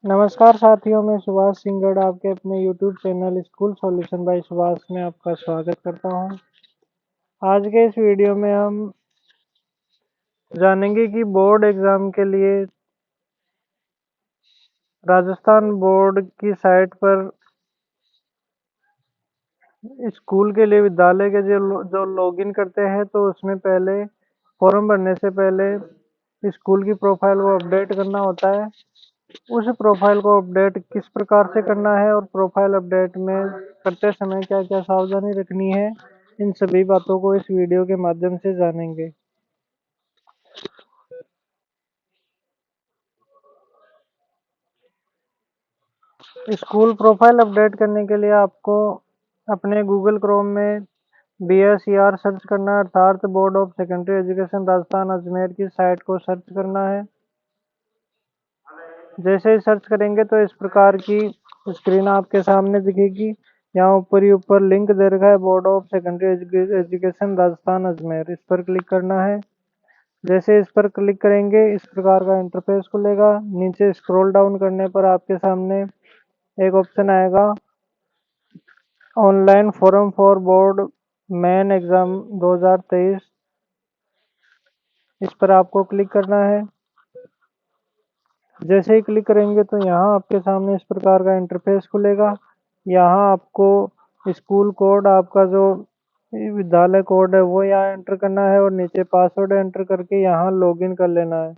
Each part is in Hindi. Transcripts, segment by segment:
नमस्कार साथियों, मैं सुभाष सिंगड़ आपके अपने YouTube channel school solution bye Subhash में आपका स्वागत करता हूं। आज के इस वीडियो में हम जानेंगे कि बोर्ड एग्ज़ाम के लिए राजस्थान बोर्ड की साइट पर स्कूल के लिए विद्यालय के जो लॉगिन करते हैं तो उसमें पहले फॉर्म भरने से पहले स्कूल की प्रोफाइल को अपडेट करना होता है। उस प्रोफाइल को अपडेट किस प्रकार से करना है और प्रोफाइल अपडेट में करते समय क्या क्या सावधानी रखनी है, इन सभी बातों को इस वीडियो के माध्यम से जानेंगे। स्कूल प्रोफाइल अपडेट करने के लिए आपको अपने गूगल क्रोम में BSER सर्च करना है, अर्थात board of secondary education Rajasthan Ajmer की साइट को सर्च करना है। जैसे ही सर्च करेंगे तो इस प्रकार की स्क्रीन आपके सामने दिखेगी। यहाँ ऊपर ही ऊपर लिंक दे रखा है board of secondary education Rajasthan Ajmer, इस पर क्लिक करना है। जैसे इस पर क्लिक करेंगे इस प्रकार का इंटरफेस खुलेगा। नीचे स्क्रॉल डाउन करने पर आपके सामने एक ऑप्शन आएगा, online form for board main exam 2023। इस पर आपको क्लिक करना है। जैसे ही क्लिक करेंगे तो यहाँ आपके सामने इस प्रकार का इंटरफेस खुलेगा। यहाँ आपको स्कूल कोड, आपका जो विद्यालय कोड है वो यहाँ एंटर करना है और नीचे पासवर्ड एंटर करके यहाँ लॉगिन कर लेना है।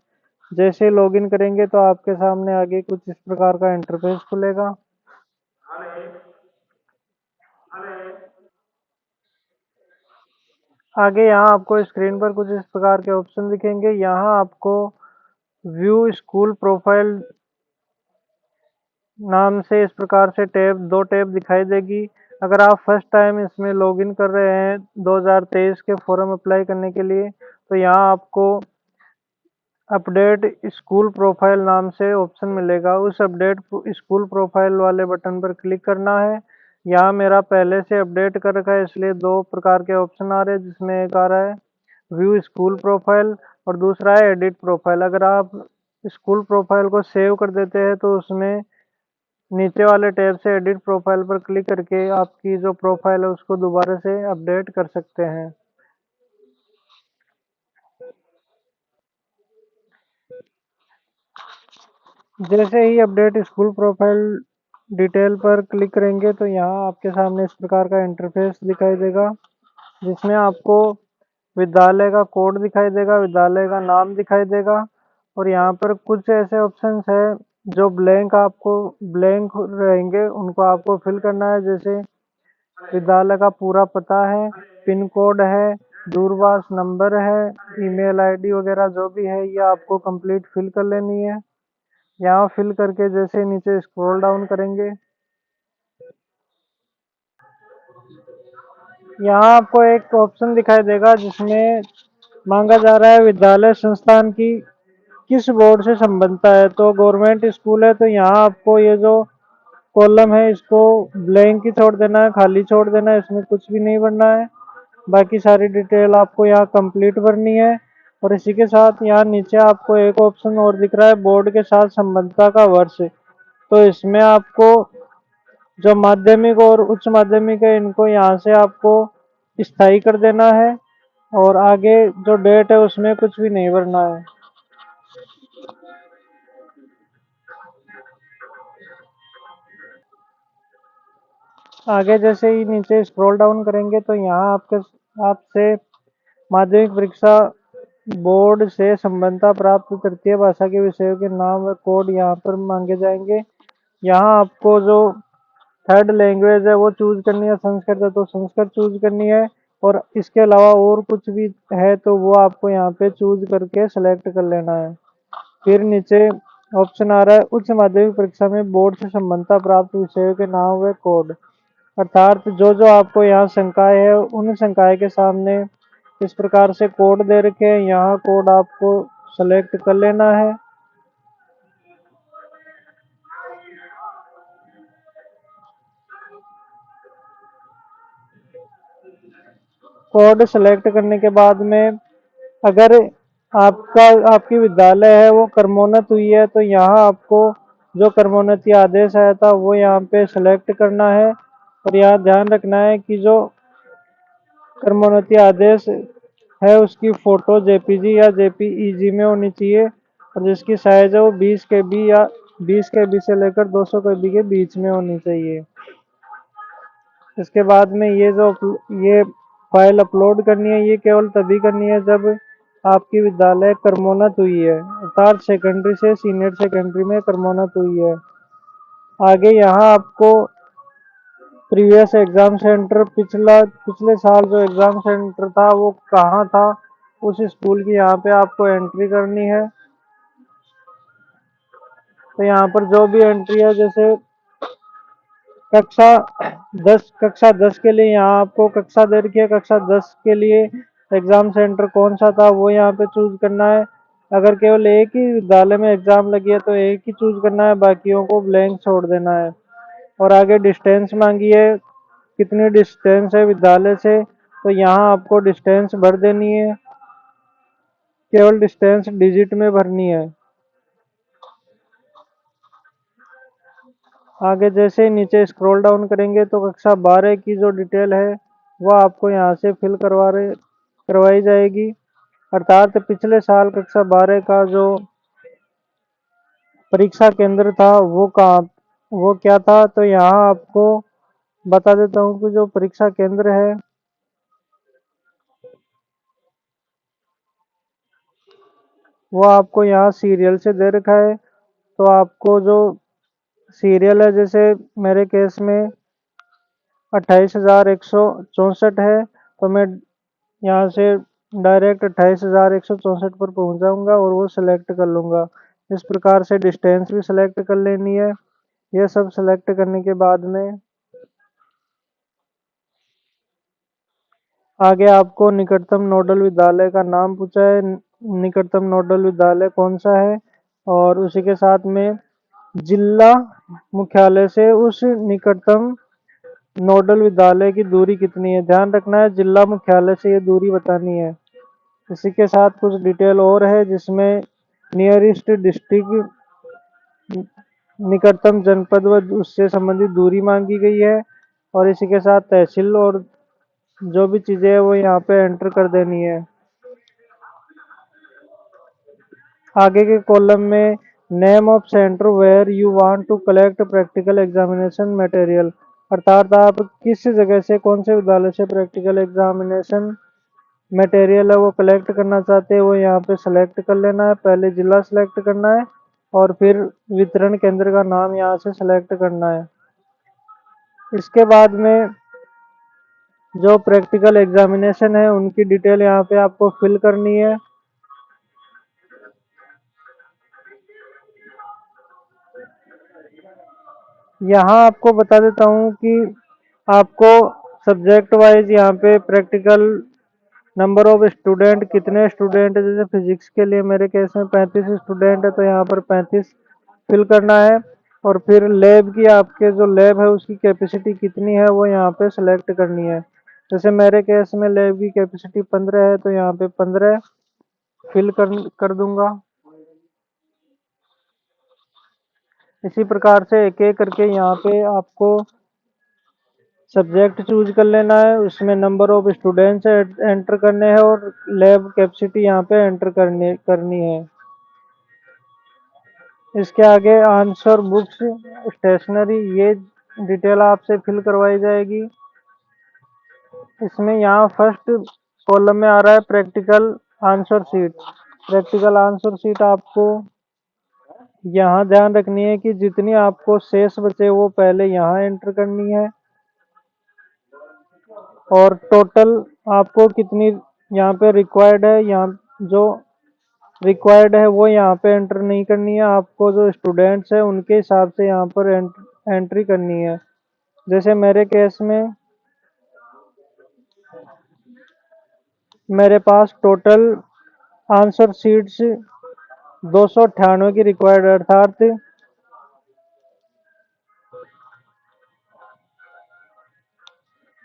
जैसे लॉगिन करेंगे तो आपके सामने आगे कुछ इस प्रकार का इंटरफेस खुलेगा। आगे यहाँ आपको स्क्रीन पर कुछ इस प्रकार के ऑप्शन दिखेंगे। यहाँ आपको व्यू स्कूल प्रोफाइल नाम से इस प्रकार से दो टैब दिखाई देगी। अगर आप फर्स्ट टाइम इसमें लॉगिन कर रहे हैं 2023 के फॉर्म अप्लाई करने के लिए तो यहाँ आपको अपडेट स्कूल प्रोफाइल नाम से ऑप्शन मिलेगा। उस अपडेट स्कूल प्रोफाइल वाले बटन पर क्लिक करना है। यहाँ मेरा पहले से अपडेट कर रखा है इसलिए दो प्रकार के ऑप्शन आ रहे हैं, जिसमें एक आ रहा है व्यू स्कूल प्रोफाइल और दूसरा है एडिट प्रोफाइल। अगर आप स्कूल प्रोफाइल को सेव कर देते हैं तो उसमें नीचे वाले टैब से एडिट प्रोफाइल पर क्लिक करके आपकी जो प्रोफाइल है उसको दोबारा से अपडेट कर सकते हैं। जैसे ही अपडेट स्कूल प्रोफाइल डिटेल पर क्लिक करेंगे तो यहाँ आपके सामने इस प्रकार का इंटरफेस दिखाई देगा, जिसमें आपको विद्यालय का कोड दिखाई देगा, विद्यालय का नाम दिखाई देगा और यहाँ पर कुछ ऐसे ऑप्शंस है जो ब्लैंक रहेंगे, उनको आपको फिल करना है। जैसे विद्यालय का पूरा पता है, पिन कोड है, दूरभाष नंबर है, ईमेल आईडी वगैरह जो भी है ये आपको कंप्लीट फिल कर लेनी है। यहाँ फिल करके जैसे नीचे स्क्रॉल डाउन करेंगे, यहाँ आपको एक ऑप्शन दिखाई देगा जिसमें मांगा जा रहा है विद्यालय संस्थान की किस बोर्ड से संबंधता है। तो गवर्नमेंट स्कूल है तो यहाँ आपको ये जो कॉलम है इसको ब्लैंक ही छोड़ देना है, खाली छोड़ देना है, इसमें कुछ भी नहीं भरना है। बाकी सारी डिटेल आपको यहाँ कंप्लीट भरनी है। और इसी के साथ यहाँ नीचे आपको एक ऑप्शन और दिख रहा है बोर्ड के साथ संबद्धता का वर्ष। तो इसमें आपको जो माध्यमिक और उच्च माध्यमिक है इनको यहाँ से आपको स्थायी कर देना है और आगे जो डेट है उसमें कुछ भी नहीं भरना है। आगे जैसे ही नीचे स्क्रॉल डाउन करेंगे तो यहाँ आपसे माध्यमिक परीक्षा बोर्ड से संबद्धता प्राप्त तृतीय भाषा के विषयों के नाम व कोड यहाँ पर मांगे जाएंगे। यहाँ आपको जो थर्ड लैंग्वेज है वो चूज करनी है, संस्कृत है तो संस्कृत चूज करनी है और इसके अलावा और कुछ भी है तो वो आपको यहाँ पे चूज करके सेलेक्ट कर लेना है। फिर नीचे ऑप्शन आ रहा है उच्च माध्यमिक परीक्षा में बोर्ड से संबद्धता प्राप्त विषयों के नाम व कोड, अर्थात जो जो आपको यहाँ शंकाएं है उन शंकाएं के सामने इस प्रकार से कोड दे रखे हैं, यहाँ कोड आपको सेलेक्ट कर लेना है। कोड सेलेक्ट करने के बाद में अगर आपकी विद्यालय है वो क्रमोन्नत हुई है तो यहाँ आपको जो क्रमोन्नति आदेश आया था वो यहाँ पे सेलेक्ट करना है। और यहाँ ध्यान रखना है कि जो क्रमोन्नति आदेश है उसकी फ़ोटो जेपीजी या जेपीईजी में होनी चाहिए, और जिसकी साइज़ है वो 20 केबी या 20 केबी से लेकर 200 केबी के बीच में होनी चाहिए। इसके बाद में ये फाइल अपलोड करनी है, ये केवल तभी करनी है जब आपकी विद्यालय क्रमोन्नत हुई है, अर्थात सेकेंडरी से सीनियर सेकेंडरी में क्रमोन्नत हुई है। आगे यहाँ आपको प्रीवियस एग्ज़ाम सेंटर पिछले साल जो एग्ज़ाम सेंटर था वो कहाँ था, उस स्कूल की यहाँ पे आपको एंट्री करनी है। तो यहाँ पर जो भी एंट्री है, जैसे कक्षा कक्षा 10 के लिए यहाँ आपको कक्षा दे रखी है, कक्षा 10 के लिए एग्ज़ाम सेंटर कौन सा था वो यहाँ पे चूज करना है। अगर केवल एक ही विद्यालय में एग्ज़ाम लगी है तो एक ही चूज करना है, बाकियों को ब्लैंक छोड़ देना है। और आगे डिस्टेंस मांगी है, कितनी डिस्टेंस है विद्यालय से, तो यहाँ आपको डिस्टेंस भर देनी है, केवल डिस्टेंस डिजिट में भरनी है। आगे जैसे ही नीचे स्क्रॉल डाउन करेंगे तो कक्षा 12 की जो डिटेल है वो आपको यहाँ से फिल करवाई जाएगी, अर्थात पिछले साल कक्षा 12 का जो परीक्षा केंद्र था वो क्या था। तो यहाँ आपको बता देता हूँ कि जो परीक्षा केंद्र है वो आपको यहाँ सीरियल से दे रखा है। तो आपको जो सीरियल है, जैसे मेरे केस में 28,164 है, तो मैं यहाँ से डायरेक्ट 28,164 पर पहुँच जाऊँगा और वो सिलेक्ट कर लूँगा। इस प्रकार से डिस्टेंस भी सिलेक्ट कर लेनी है। ये सब सिलेक्ट करने के बाद में आगे आपको निकटतम नोडल विद्यालय का नाम पूछा है, निकटतम नोडल विद्यालय कौन सा है, और उसी के साथ में जिला मुख्यालय से उस निकटतम नोडल विद्यालय की दूरी कितनी है। ध्यान रखना है जिला मुख्यालय से ये दूरी बतानी है। इसी के साथ कुछ डिटेल और है, जिसमें नियरेस्ट डिस्ट्रिक्ट, निकटतम जनपद व उससे संबंधित दूरी मांगी गई है, और इसी के साथ तहसील और जो भी चीज़ें है वो यहाँ पे एंटर कर देनी है। आगे के कॉलम में name of centre where you want to collect practical examination material, अर्थात आप किस जगह से, कौन से विद्यालय से प्रैक्टिकल एग्जामिनेशन मटेरियल है वो कलेक्ट करना चाहते हैं, वो यहाँ पे सेलेक्ट कर लेना है। पहले जिला सेलेक्ट करना है और फिर वितरण केंद्र का नाम यहाँ से सेलेक्ट करना है। इसके बाद में जो प्रैक्टिकल एग्जामिनेशन है उनकी डिटेल यहाँ पे आपको फिल करनी है। यहाँ आपको बता देता हूँ कि आपको सब्जेक्ट वाइज यहाँ पे प्रैक्टिकल नंबर ऑफ स्टूडेंट, कितने स्टूडेंट, जैसे फिजिक्स के लिए मेरे केस में 35 स्टूडेंट है तो यहाँ पर 35 फिल करना है। और फिर लैब की, आपके जो लैब है उसकी कैपेसिटी कितनी है वो यहाँ पे सेलेक्ट करनी है। जैसे मेरे केस में लैब की कैपेसिटी 15 है तो यहाँ पे 15 फिल कर दूंगा। इसी प्रकार से एक एक करके यहाँ पे आपको सब्जेक्ट चूज कर लेना है, उसमें नंबर ऑफ स्टूडेंट्स एंटर करने हैं और लैब कैपेसिटी यहाँ पे एंटर करनी है। इसके आगे आंसर बुक्स, स्टेशनरी, ये डिटेल आपसे फिल करवाई जाएगी। इसमें यहाँ फर्स्ट कॉलम में आ रहा है practical answer sheet. Practical answer sheet आपको यहाँ ध्यान रखनी है कि जितनी आपको शेष बचे वो पहले यहाँ एंटर करनी है, और टोटल आपको कितनी यहाँ पे रिक्वायर्ड है, यहाँ जो रिक्वायर्ड है वो यहाँ पे एंटर नहीं करनी है, आपको जो स्टूडेंट्स है उनके हिसाब से यहाँ पर एंट्री करनी है। जैसे मेरे केस में मेरे पास टोटल आंसर शीट्स 298 की रिक्वायर्ड है, अर्थात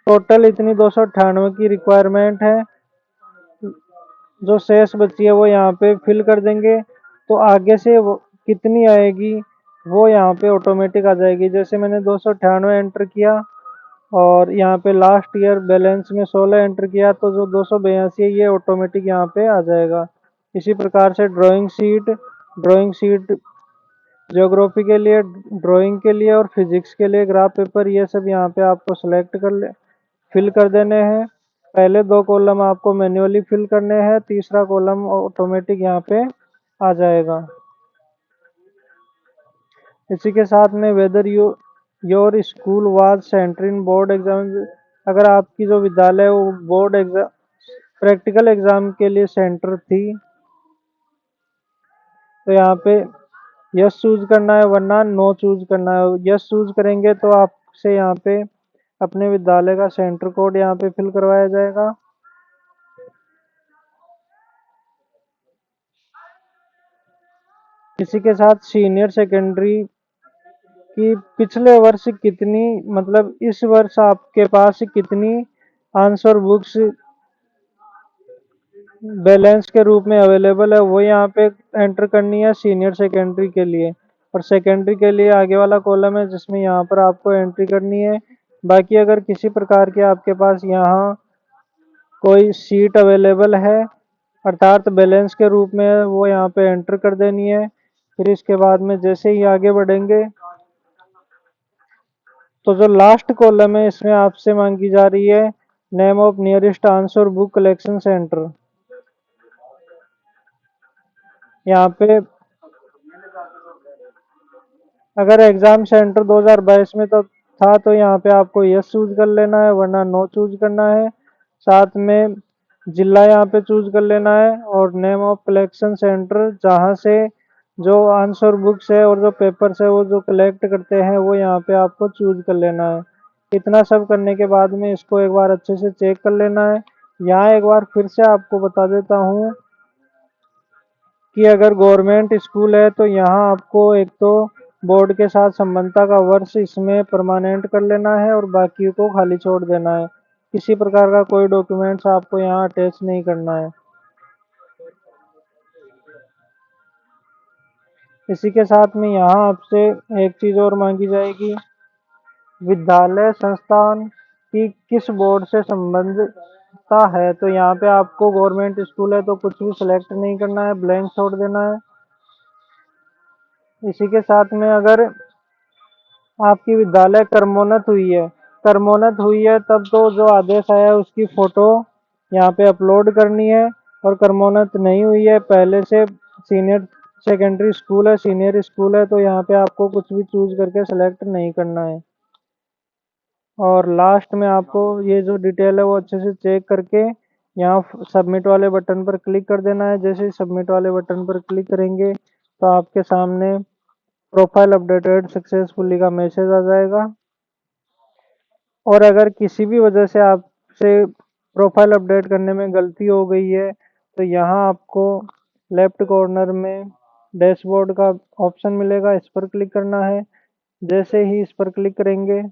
टोटल इतनी 298 की रिक्वायरमेंट है। जो शेष बची है वो यहाँ पे फिल कर देंगे। तो आगे से वो कितनी आएगी वो यहाँ पे ऑटोमेटिक आ जाएगी। जैसे मैंने 298 एंटर किया और यहाँ पे लास्ट ईयर बैलेंस में 16 एंटर किया, तो जो 282 है ये ऑटोमेटिक यहाँ पे आ जाएगा। इसी प्रकार से ड्राइंग शीट ज्योग्राफी के लिए, ड्राइंग के लिए और फिजिक्स के लिए ग्राफ पेपर, ये सब यहाँ पे आपको सेलेक्ट कर ले फिल कर देने हैं। पहले दो कॉलम आपको मैन्युअली फिल करने हैं, तीसरा कॉलम ऑटोमेटिक यहाँ पे आ जाएगा। इसी के साथ में whether your school was centre in board exam, अगर आपकी जो विद्यालय है वो बोर्ड एग्जाम प्रैक्टिकल एग्जाम के लिए सेंटर थी, तो यहाँ पे यस चूज करना है, वरना नो चूज करना है। यस चूज करेंगे तो आपसे यहाँ पे अपने विद्यालय का सेंटर कोड यहाँ पे फिल करवाया जाएगा। इसी के साथ सीनियर सेकेंडरी कि पिछले वर्ष कितनी, मतलब इस वर्ष आपके पास कितनी आंसर बुक्स बैलेंस के रूप में अवेलेबल है, वो यहाँ पे एंटर करनी है सीनियर सेकेंडरी के लिए। और सेकेंडरी के लिए आगे वाला कॉलम है जिसमें यहाँ पर आपको एंट्री करनी है। बाकी अगर किसी प्रकार के आपके पास यहाँ कोई सीट अवेलेबल है, अर्थात बैलेंस के रूप में, वो यहाँ पे एंटर कर देनी है। फिर इसके बाद में जैसे ही आगे बढ़ेंगे तो जो लास्ट कॉलम है इसमें आपसे मांगी जा रही है name of nearest answer book collection centre. यहाँ पे अगर एग्जाम सेंटर 2022 में तो था, तो यहाँ पे आपको यस चूज कर लेना है, वरना नो चूज करना है। साथ में जिला यहाँ पे चूज कर लेना है, और नेम ऑफ कलेक्शन सेंटर जहाँ से जो आंसर बुक्स है और जो पेपर्स है वो जो कलेक्ट करते हैं वो यहाँ पे आपको चूज कर लेना है। इतना सब करने के बाद में इसको एक बार अच्छे से चेक कर लेना है। यहाँ एक बार फिर से आपको बता देता हूँ कि अगर गवर्नमेंट स्कूल है तो यहाँ आपको एक तो बोर्ड के साथ संबंधता का वर्ष इसमें परमानेंट कर लेना है और बाकी को खाली छोड़ देना है। किसी प्रकार का कोई डॉक्यूमेंट्स आपको यहाँ अटैच नहीं करना है। इसी के साथ में यहाँ आपसे एक चीज़ और मांगी जाएगी, विद्यालय संस्थान की किस बोर्ड से संबंधता है। तो यहाँ पे आपको गवर्नमेंट स्कूल है तो कुछ भी सिलेक्ट नहीं करना है, ब्लैंक छोड़ देना है। इसी के साथ में अगर आपकी विद्यालय क्रमोन्नत हुई है तब तो जो आदेश आया है उसकी फोटो यहाँ पे अपलोड करनी है। और क्रमोन्नत नहीं हुई है, पहले से सीनियर सेकेंडरी स्कूल है, सीनियर स्कूल है, तो यहाँ पे आपको कुछ भी चूज करके सेलेक्ट नहीं करना है। और लास्ट में आपको ये जो डिटेल है वो अच्छे से चेक करके यहाँ सबमिट वाले बटन पर क्लिक कर देना है। जैसे ही सबमिट वाले बटन पर क्लिक करेंगे तो आपके सामने प्रोफाइल अपडेटेड सक्सेसफुली का मैसेज आ जाएगा। और अगर किसी भी वजह से आपसे प्रोफाइल अपडेट करने में गलती हो गई है तो यहाँ आपको लेफ्ट कॉर्नर में डैशबोर्ड का ऑप्शन मिलेगा, इस पर क्लिक करना है। जैसे ही इस पर क्लिक करेंगे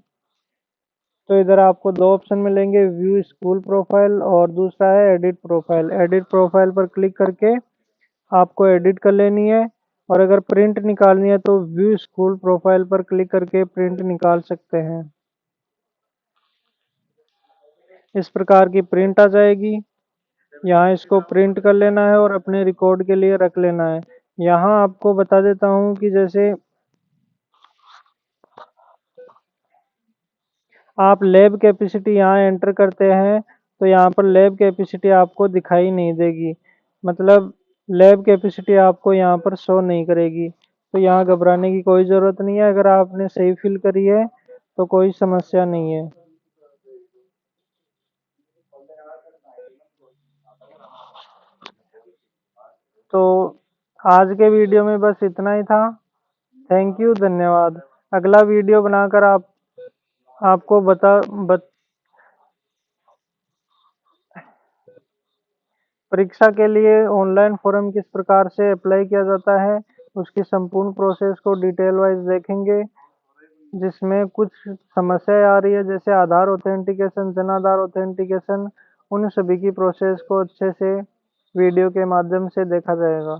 तो इधर आपको दो ऑप्शन मिलेंगे, व्यू स्कूल प्रोफाइल और दूसरा है एडिट प्रोफाइल। एडिट प्रोफाइल पर क्लिक करके आपको एडिट कर लेनी है। और अगर प्रिंट निकालनी है तो व्यू स्कूल प्रोफाइल पर क्लिक करके प्रिंट निकाल सकते हैं। इस प्रकार की प्रिंट आ जाएगी। यहाँ इसको प्रिंट कर लेना है और अपने रिकॉर्ड के लिए रख लेना है। यहाँ आपको बता देता हूँ कि जैसे आप लैब कैपेसिटी यहाँ एंटर करते हैं तो यहाँ पर लैब कैपेसिटी आपको दिखाई नहीं देगी, मतलब लैब कैपेसिटी आपको यहाँ पर शो नहीं करेगी। तो यहाँ घबराने की कोई ज़रूरत नहीं है, अगर आपने सही फिल करी है तो कोई समस्या नहीं है। तो आज के वीडियो में बस इतना ही था। थैंक यू, धन्यवाद। अगला वीडियो बनाकर आपको परीक्षा के लिए ऑनलाइन फॉर्म किस प्रकार से अप्लाई किया जाता है उसकी संपूर्ण प्रोसेस को डिटेल वाइज देखेंगे, जिसमें कुछ समस्याएं आ रही है जैसे आधार ऑथेंटिकेशन, जन आधार ऑथेंटिकेशन, उन सभी की प्रोसेस को अच्छे से वीडियो के माध्यम से देखा जाएगा।